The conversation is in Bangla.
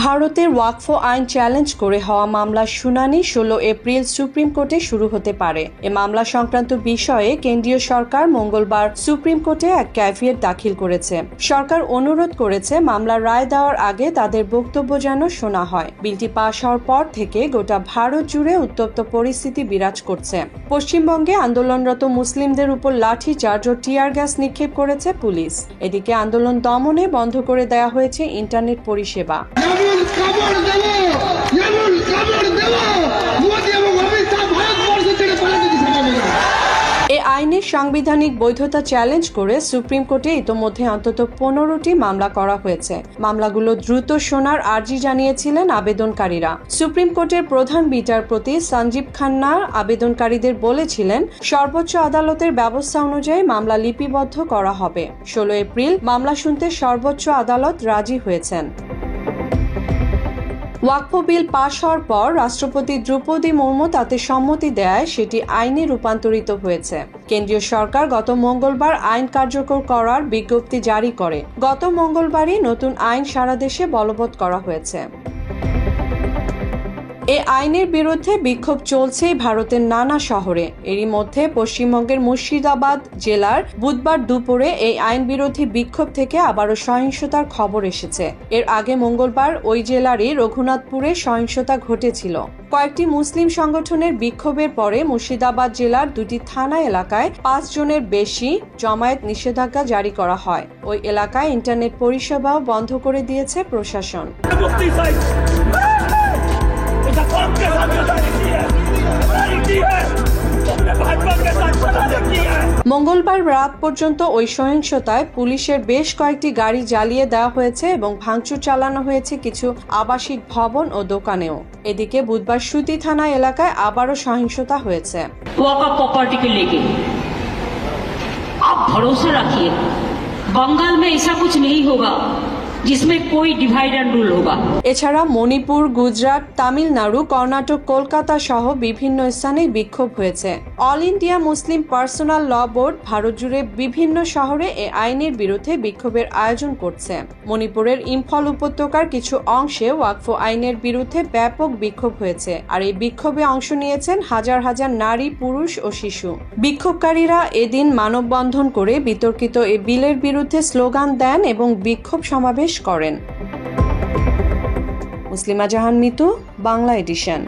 ভারতের ওয়াকফ আইন চ্যালেঞ্জ করে হওয়া মামলার শুনানি 16 এপ্রিল সুপ্রিম কোর্টে শুরু হতে পারে। এ মামলা সংক্রান্ত বিষয়ে কেন্দ্রীয় সরকার মঙ্গলবার সুপ্রিম কোর্টে এক ক্যাভিয়েট দাখিল করেছে। সরকার অনুরোধ করেছে মামলার রায় দেওয়ার আগে তাদের বক্তব্য যেন শোনা হয়। বিলটি পাশ হওয়ার পর থেকে গোটা ভারত জুড়ে উত্তপ্ত পরিস্থিতি বিরাজ করছে। পশ্চিমবঙ্গে আন্দোলনরত মুসলিমদের উপর লাঠিচার্জ ও টিয়ার গ্যাস নিক্ষেপ করেছে পুলিশ। এদিকে আন্দোলন দমনে বন্ধ করে দেওয়া হয়েছে ইন্টারনেট পরিষেবা। এ আইনের সাংবিধানিক বৈধতা চ্যালেঞ্জ করে সুপ্রিম কোর্টে ইতোমধ্যে অন্তত 15টি মামলা করা হয়েছে। মামলাগুলো দ্রুত শোনার আর্জি জানিয়েছিলেন আবেদনকারীরা। সুপ্রিম কোর্টের প্রধান বিচারপতি সঞ্জীব খান্না আবেদনকারীদের বলেছিলেন, সর্বোচ্চ আদালতের ব্যবস্থা অনুযায়ী মামলা লিপিবদ্ধ করা হবে। 16 এপ্রিল মামলা শুনতে সর্বোচ্চ আদালত রাজি হয়েছেন। ওয়াকফ বিল পাশ হওয়ার পর রাষ্ট্রপতি দ্রৌপদী মুর্মু তাতে সম্মতি দেয় সেটি আইনে রূপান্তরিত হয়েছে। কেন্দ্রীয় সরকার গত মঙ্গলবার আইন কার্যকর করার বিজ্ঞপ্তি জারি করে। গত মঙ্গলবারই নতুন আইন সারা দেশে বলবৎ করা হয়েছে। এ আইনের বিরুদ্ধে বিক্ষোভ চলছে ভারতের নানা শহরে। এরই মধ্যে পশ্চিমবঙ্গের মুর্শিদাবাদ জেলার বুধবার দুপুরে এই আইন বিরোধী বিক্ষোভ থেকে আবারও সহিংসতার খবর এসেছে। এর আগে মঙ্গলবার ওই জেলারই রঘুনাথপুরে সহিংসতা ঘটেছিল। কয়েকটি মুসলিম সংগঠনের বিক্ষোভের পরে মুর্শিদাবাদ জেলার 2টি থানা এলাকায় 5 জনের বেশি জমায়েত নিষেধাজ্ঞা জারি করা হয়। ওই এলাকায় ইন্টারনেট পরিষেবাও বন্ধ করে দিয়েছে প্রশাসন। মঙ্গলবার রাত পর্যন্ত ওই সহিংসতায় পুলিশের বেশ কয়েকটি গাড়ি জ্বালিয়ে দেওয়া হয়েছে এবং ভাঙচুর চালানো হয়েছে কিছু আবাসিক ভবন ও দোকানেও। এদিকে বুধবার সুতি থানা এলাকায় আবারও সহিংসতা হয়েছে। ওয়াকফ प्रॉपर्टी लेके आप भरोसा रखिए बंगाल में ऐसा कुछ नहीं होगा जिसमें कोई डिवाइड एंड रूल होगा। এছাড়া মণিপুর, গুজরাট, তামিলনাড়ু, কর্ণাটক, কলকাতা সহ বিভিন্ন স্থানে বিক্ষোভ হয়েছে। অল ইন্ডিয়া মুসলিম পার্সোনাল ল বোর্ড ভারত জুড়ে বিভিন্ন শহরে এ আইনের বিরুদ্ধে বিক্ষোভের আয়োজন করছে। মণিপুরের ইম্ফল উপত্যকার কিছু অংশে ওয়াকফ আইনের বিরুদ্ধে ব্যাপক বিক্ষোভ হয়েছে। আর এই বিক্ষোভে অংশ নিয়েছেন হাজার হাজার নারী, পুরুষ ও শিশু। বিক্ষোভকারীরা এদিন মানববন্ধন করে বিতর্কিত এই বিলের বিরুদ্ধে স্লোগান দেন এবং বিক্ষোভ সমাবেশ করেন। মুসলিমা জাহান মিতু, বাংলা এডিশন।